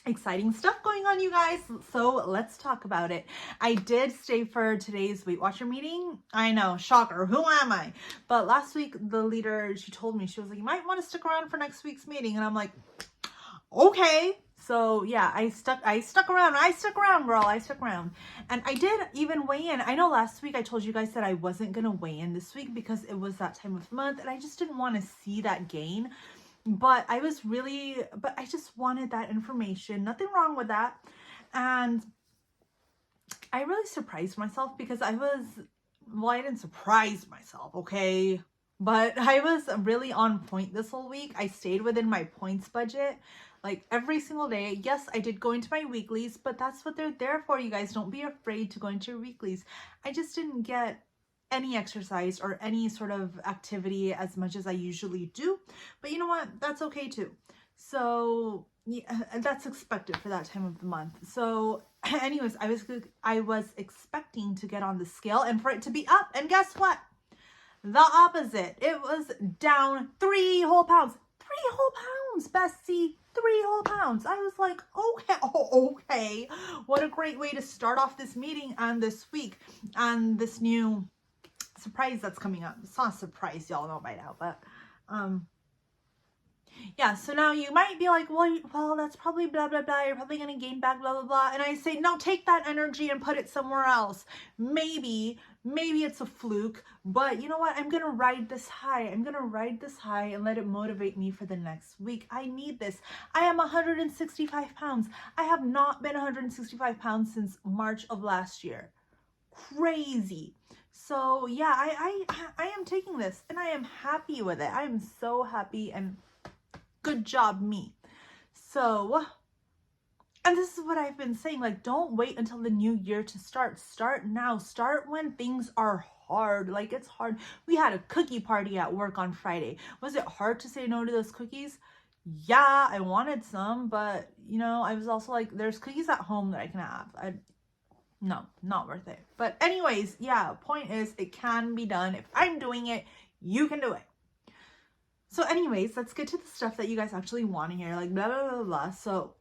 exciting stuff going on, you guys. So let's talk about it. I did stay for today's Weight Watcher meeting. I know, shocker, who am I? But last week, the leader, she told me, she was like, you might want to stick around for next week's meeting. And I'm like, okay. So yeah, I stuck around. I stuck around, girl. I stuck around. And I did even weigh in. I know last week I told you guys that I wasn't going to weigh in this week because it was that time of month and I just didn't want to see that gain. But I just wanted that information. Nothing wrong with that. And I really surprised myself because I didn't surprise myself, okay? But I was really on point this whole week. I stayed within my points budget like every single day. Yes, I did go into my weeklies, but that's what they're there for, you guys. Don't be afraid to go into your weeklies. I just didn't get any exercise or any sort of activity as much as I usually do. But you know what? That's okay too. So yeah, that's expected for that time of the month. So anyways, I was expecting to get on the scale and for it to be up. And guess what? The opposite. It was down 3 whole pounds. 3 whole pounds, Bessie. 3 whole pounds. I was like, okay. What a great way to start off this meeting and this week and this new surprise that's coming up. It's not a surprise, y'all know by now, but yeah, so now you might be like, well, that's probably blah blah blah, you're probably gonna gain back blah blah blah. And I say, no, take that energy and put it somewhere else. Maybe it's a fluke, but you know what? I'm gonna ride this high. I'm gonna ride this high and let it motivate me for the next week. I need this. I am 165 pounds. I have not been 165 pounds since March of last year. Crazy. So yeah, I am taking this and I am happy with it. I am so happy and good job me. So, and this is what I've been saying, like, don't wait until the new year to start. Start now. Start when things are hard. Like, it's hard. We had a cookie party at work on Friday. Was it hard to say no to those cookies? Yeah, I wanted some, but you know, I was also like, there's cookies at home that I can have. No, not worth it. But anyways, yeah, point is it can be done. If I'm doing it, you can do it. So anyways, let's get to the stuff that you guys actually want to hear, like blah, blah, blah, blah. So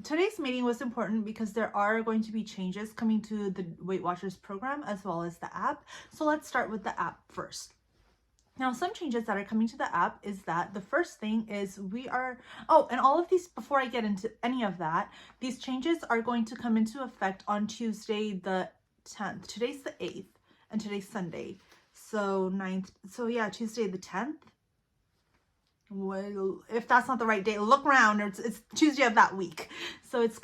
today's meeting was important because there are going to be changes coming to the Weight Watchers program as well as the app. So let's start with the app first. Now, some changes that are coming to the app is that the first thing is and all of these, before I get into any of that, these changes are going to come into effect on Tuesday the 10th. Today's the 8th and today's Sunday. So 9th. So yeah, Tuesday the 10th. Well, if that's not the right date, look around. It's Tuesday of that week. So it's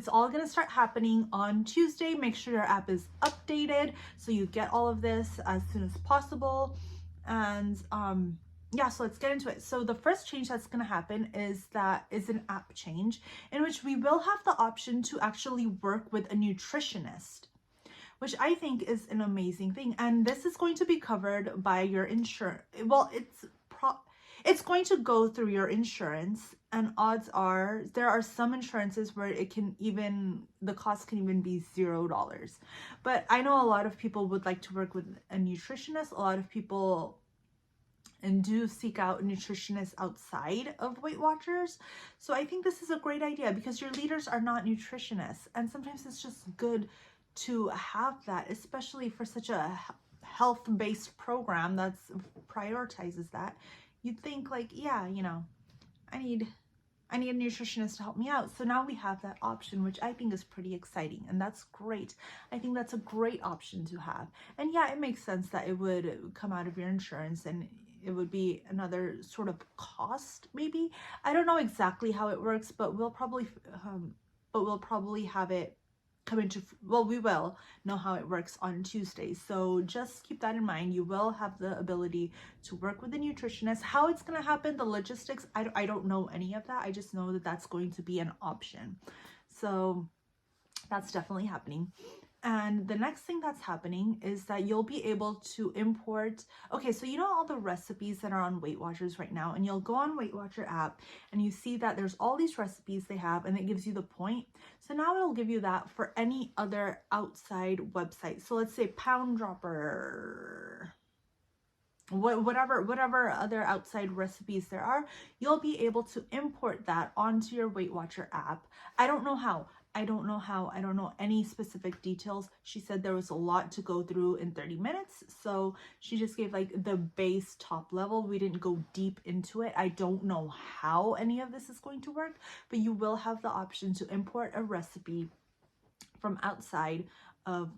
all going to start happening on Tuesday. Make sure your app is updated so you get all of this as soon as possible. And yeah, so let's get into it. So the first change that's going to happen is an app change in which we will have the option to actually work with a nutritionist, which I think is an amazing thing. And this is going to be covered by your insurance. Well, it's going to go through your insurance, and odds are there are some insurances where the cost can even be $0. But I know a lot of people would like to work with a nutritionist. A lot of people do seek out nutritionists outside of Weight Watchers. So I think this is a great idea because your leaders are not nutritionists, and sometimes it's just good to have that, especially for such a health-based program that prioritizes that. You'd think like, yeah, you know, I need a nutritionist to help me out. So now we have that option, which I think is pretty exciting, and that's great. I think that's a great option to have. And yeah, it makes sense that it would come out of your insurance and it would be another sort of cost, maybe. I don't know exactly how it works, but we'll probably have it we will know how it works on Tuesday. So just keep that in mind. You will have the ability to work with a nutritionist. How it's going to happen, the logistics, I don't know any of that. I just know that that's going to be an option. So that's definitely happening. And the next thing that's happening is that you'll be able to import, okay, so you know all the recipes that are on Weight Watchers right now, and you'll go on Weight Watcher app and you see that there's all these recipes they have and it gives you the point. So now it'll give you that for any other outside website. So let's say Pound Dropper. whatever other outside recipes there are, you'll be able to import that onto your Weight Watcher app. I don't know how. I don't know any specific details. She said there was a lot to go through in 30 minutes. So she just gave like the base top level. We didn't go deep into it. I don't know how any of this is going to work, but you will have the option to import a recipe from outside of,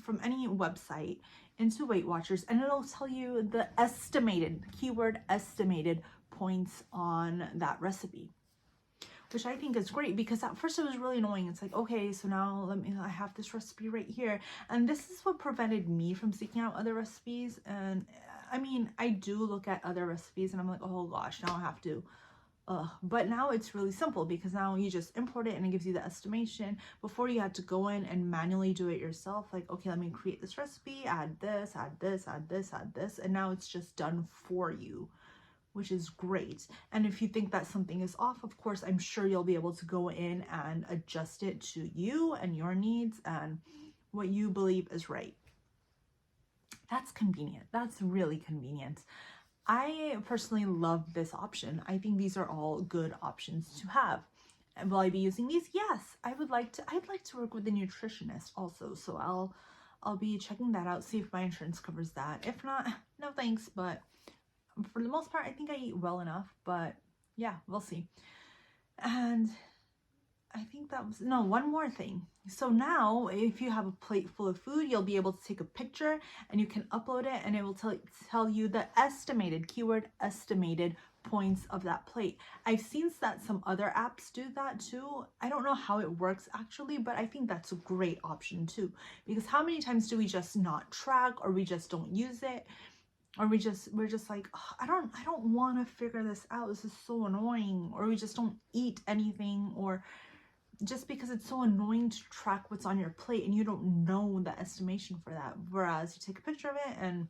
from any website into Weight Watchers, and it'll tell you the estimated, keyword estimated points on that recipe, which I think is great, because at first it was really annoying. It's like, okay, so now I have this recipe right here. And this is what prevented me from seeking out other recipes. And I mean, I do look at other recipes and I'm like, oh gosh, now I have to. But now it's really simple, because now you just import it and it gives you the estimation. Before, you had to go in and manually do it yourself. Like, okay, let me create this recipe, add this, add this, add this, add this. And now it's just done for you, which is great. And if you think that something is off, of course, I'm sure you'll be able to go in and adjust it to you and your needs and what you believe is right. That's convenient. That's really convenient. I personally love this option. I think these are all good options to have. And will I be using these? Yes, I'd like to work with a nutritionist also. So I'll be checking that out, see if my insurance covers that. If not, no thanks, but for the most part, I think I eat well enough, but yeah, we'll see. And I think that was, no, one more thing. So now if you have a plate full of food, you'll be able to take a picture and you can upload it, and it will tell you the estimated, keyword estimated points of that plate. I've seen that some other apps do that too. I don't know how it works actually, but I think that's a great option too, because how many times do we just not track, or we just don't use it? Or we're just like, oh, I don't want to figure this out. This is so annoying. Or we just don't eat anything, or just because it's so annoying to track what's on your plate and you don't know the estimation for that. Whereas you take a picture of it and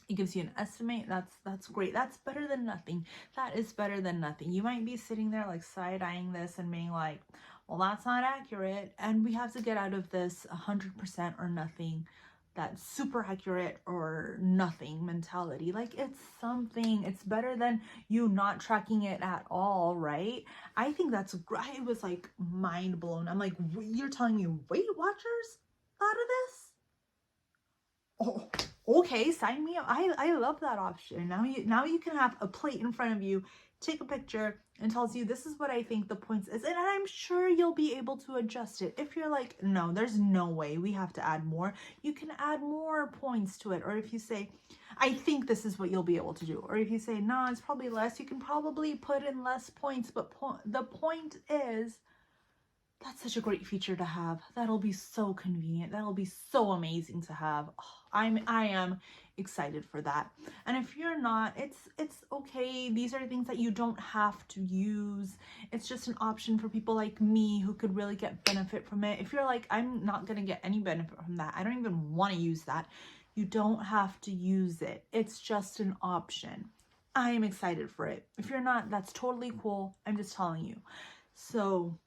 it gives you an estimate. That's great. That's better than nothing. That is better than nothing. You might be sitting there like side-eyeing this and being like, well, that's not accurate. And we have to get out of this 100% or nothing, that super accurate or nothing mentality. Like, it's something. It's better than you not tracking it at all, right? I think that's great. It was like mind blown. I'm like, you're telling me Weight Watchers thought of this? Oh, okay, sign me up. I love that option. Now you can have a plate in front of you, take a picture, and tells you this is what I think the points is, and I'm sure you'll be able to adjust it. If you're like, no, there's no way, we have to add more, you can add more points to it. Or if you say, I think this is what you'll be able to do, or if you say, no, it's probably less, you can probably put in less points. But the point is, that's such a great feature to have. That'll be so convenient. That'll be so amazing to have. Oh, I am excited for that. And if you're not, it's okay. These are things that you don't have to use. It's just an option for people like me who could really get benefit from it. If you're like, I'm not gonna get any benefit from that, I don't even want to use that, you don't have to use it. It's just an option. I am excited for it. If you're not, that's totally cool. I'm just telling you. So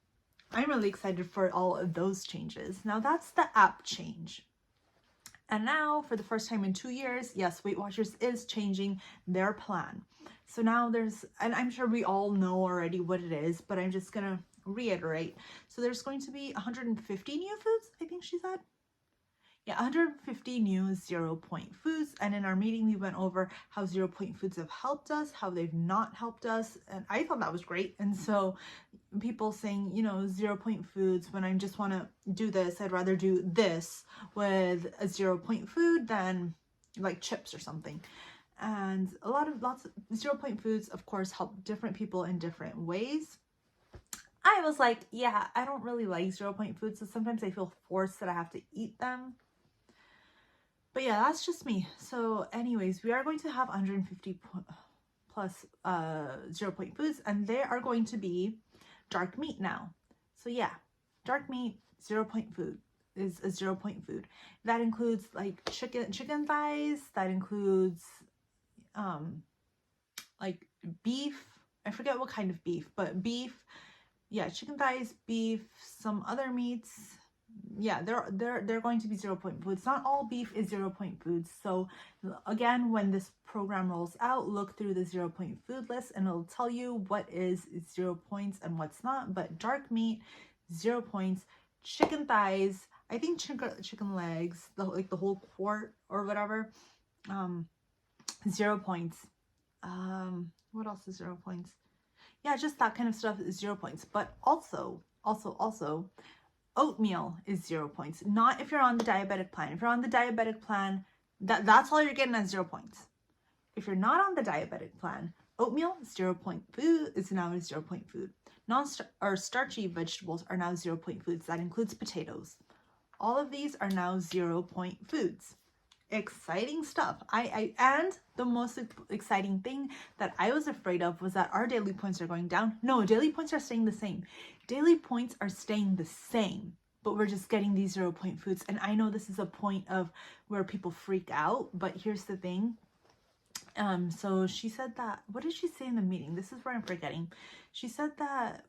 I'm really excited for all of those changes. Now that's the app change. And now, for the first time in 2 years, yes, Weight Watchers is changing their plan. So now there's, and I'm sure we all know already what it is, but I'm just gonna reiterate. So there's going to be 150 new foods, I think she said. Yeah, 150 new 0 point foods. And in our meeting, we went over how 0 point foods have helped us, how they've not helped us. And I thought that was great. And so people saying, you know, 0 point foods, when I just want to do this, I'd rather do this with a 0 point food than like chips or something. And lots of 0 point foods, of course, help different people in different ways. I was like, yeah, I don't really like 0 point foods, so sometimes I feel forced that I have to eat them. But yeah, that's just me. So anyways, we are going to have 150 plus 0 point foods, and they are going to be dark meat now. So yeah, dark meat, 0 point food is a 0 point food. That includes like chicken thighs, that includes like beef. I forget what kind of beef, but beef, yeah, chicken thighs, beef, some other meats, yeah, they're going to be 0 point foods. Not all beef is 0 point foods. So again, when this program rolls out, look through the 0 point food list and it'll tell you what is 0 points and what's not. But dark meat, 0 points. Chicken thighs, I think chicken legs, like the whole quart or whatever, 0 points. What else is 0 points? Yeah, just that kind of stuff is 0 points. But also, oatmeal is 0 points. Not if you're on the diabetic plan. If you're on the diabetic plan, that's all you're getting at 0 points. If you're not on the diabetic plan, oatmeal, 0 point food, is now a 0 point food. Starchy vegetables are now 0 point foods. That includes potatoes. All of these are now 0 point foods. Exciting stuff. And the most exciting thing that I was afraid of was that our daily points are going down. No, daily points are staying the same. Daily points are staying the same, but we're just getting these 0 point foods. And I know this is a point of where people freak out, but here's the thing. So she said that, what did she say in the meeting? This is where I'm forgetting. She said that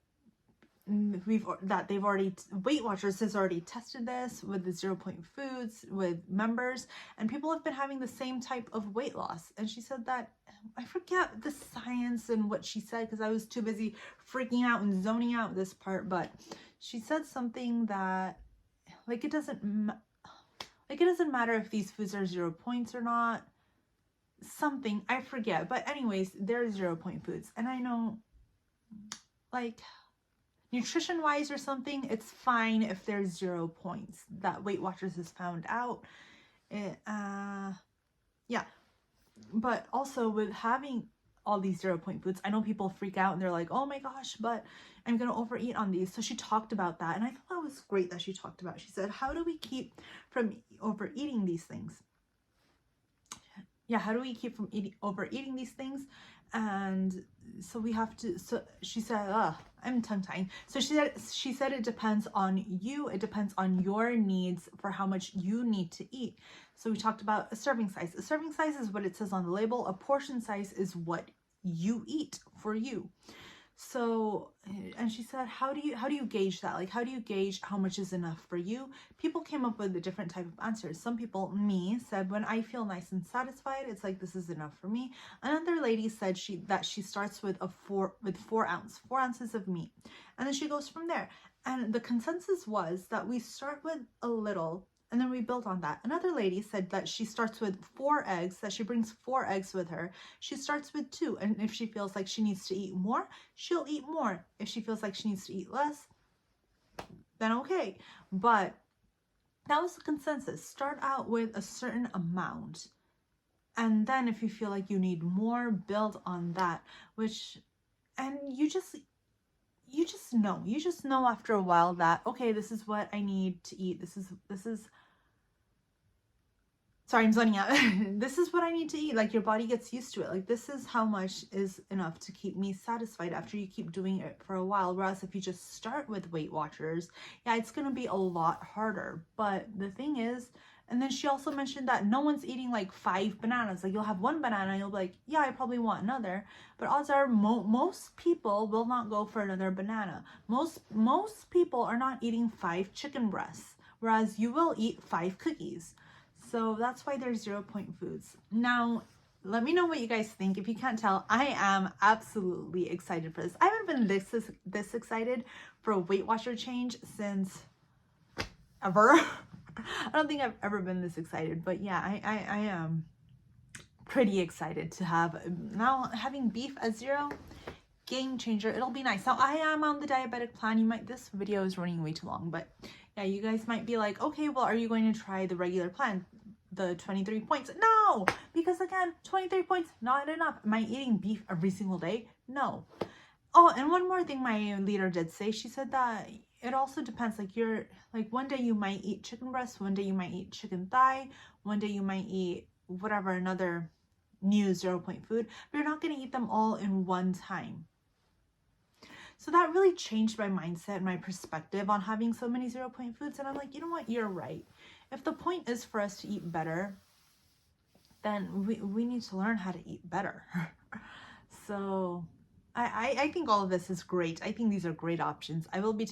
they've already, Weight Watchers has already tested this with the 0 point foods with members, and people have been having the same type of weight loss. And she said that, I forget the science and what she said because I was too busy freaking out and zoning out this part, but she said something that like it doesn't matter if these foods are 0 points or not. Something, I forget, but anyways, they're 0 point foods. And I know, like, nutrition wise or something, it's fine if there's 0 points. That Weight Watchers has found out. Yeah, but also with having all these 0 point foods, I know people freak out and they're like, oh my gosh, but I'm gonna overeat on these. So she talked about that, and I thought that was great that she talked about it. She said, how do we keep from overeating these things? Yeah, how do we keep from overeating these things? And so we have to, so she said, I'm tongue-tying. So she said it depends on you. It depends on your needs for how much you need to eat. So we talked about a serving size. A serving size is what it says on the label. A portion size is what you eat for you. So, and she said, how do you gauge that? Like, how do you gauge how much is enough for you? People came up with a different type of answers. Some people, me, said, when I feel nice and satisfied, it's like, this is enough for me. Another lady said that she starts with 4 ounces of meat. And then she goes from there. And the consensus was that we start with a little, and then we build on that. Another lady said that she starts with 4 eggs, that she brings 4 eggs with her. She starts with 2. And if she feels like she needs to eat more, she'll eat more. If she feels like she needs to eat less, then okay. But that was the consensus. Start out with a certain amount. And then if you feel like you need more, build on that. And you just know after a while that, okay, this is what I need to eat. This is sorry, I'm zoning out. This is what I need to eat. Like, your body gets used to it. Like, this is how much is enough to keep me satisfied after you keep doing it for a while. Whereas if you just start with Weight Watchers, yeah, it's going to be a lot harder. But the thing is, and then she also mentioned that no one's eating like 5 bananas. Like, you'll have 1 banana and you'll be like, yeah, I probably want another. But odds are most people will not go for another banana. Most people are not eating 5 chicken breasts, whereas you will eat 5 cookies. So that's why they're 0 point foods. Now, let me know what you guys think. If you can't tell, I am absolutely excited for this. I haven't been this excited for a Weight Watcher change since ever. I don't think I've ever been this excited, but yeah, I am pretty excited to have, now having beef at 0, game changer. It'll be nice. Now, I am on the diabetic plan. This video is running way too long, but yeah, you guys might be like, okay, well, are you going to try the regular plan? The 23 points? No, because again, 23 points, not enough. Am I eating beef every single day? No. Oh, and one more thing my leader did say. She said that it also depends. Like, one day you might eat chicken breast, one day you might eat chicken thigh, one day you might eat whatever, another new 0 point food, but you're not going to eat them all in one time. So that really changed my mindset, my perspective on having so many 0 point foods. And I'm like, you know what? You're right. If the point is for us to eat better, then we need to learn how to eat better. So I think all of this is great. I think these are great options. I will be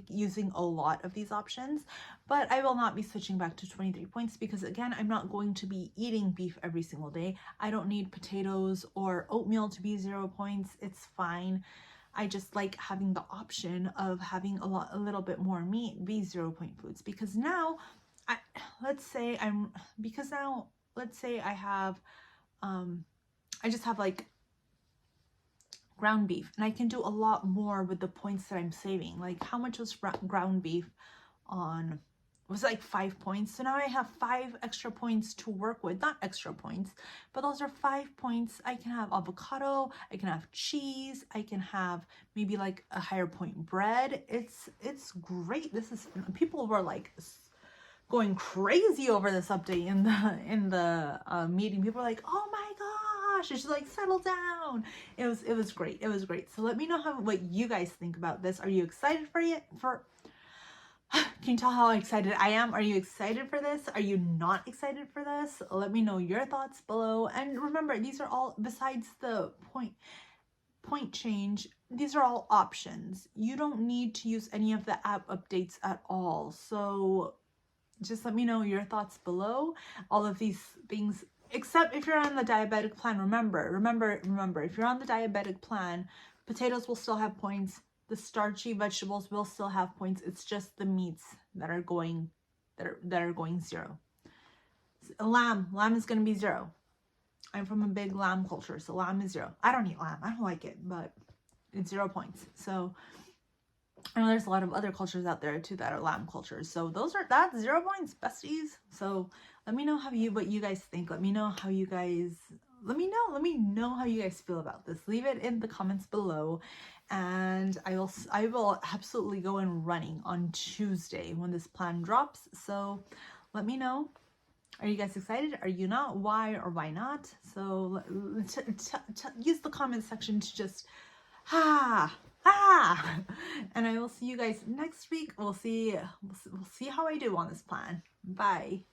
using a lot of these options, but I will not be switching back to 23 points because again, I'm not going to be eating beef every single day. I don't need potatoes or oatmeal to be 0 points. It's fine. I just like having the option of having a little bit more meat be 0 point foods because now let's say I have I just have like ground beef and I can do a lot more with the points that I'm saving. Like how much was ground beef on, it was like 5 points. So now I have 5 extra points to work with, not extra points, but those are 5 points. I can have avocado, I can have cheese, I can have maybe like a higher point bread. It's great. This is, people were like going crazy over this update in the meeting. People were like, oh my gosh, it's like, settle down. It was great. It was great. So let me know what you guys think about this. Are you excited for it? Can you tell how excited I am? Are you excited for this? Are you not excited for this? Let me know your thoughts below. And remember, these are all, besides the point change, these are all options. You don't need to use any of the app updates at all. So just let me know your thoughts below. All of these things, except if you're on the diabetic plan, remember, if you're on the diabetic plan, potatoes will still have points. The starchy vegetables will still have points. It's just the meats that are going 0. Lamb is going to be 0. I'm from a big lamb culture, so lamb is 0. I don't eat lamb. I don't like it, but it's 0 points. So I know there's a lot of other cultures out there too that are lamb cultures. So that's 0 points, besties. So let me know what you guys think. Let me know how you guys feel about this. Leave it in the comments below. And I will absolutely go in running on Tuesday when this plan drops. So let me know. Are you guys excited? Are you not? Why or why not? So use the comment section to just and I will see you guys next week. We'll see how I do on this plan. Bye.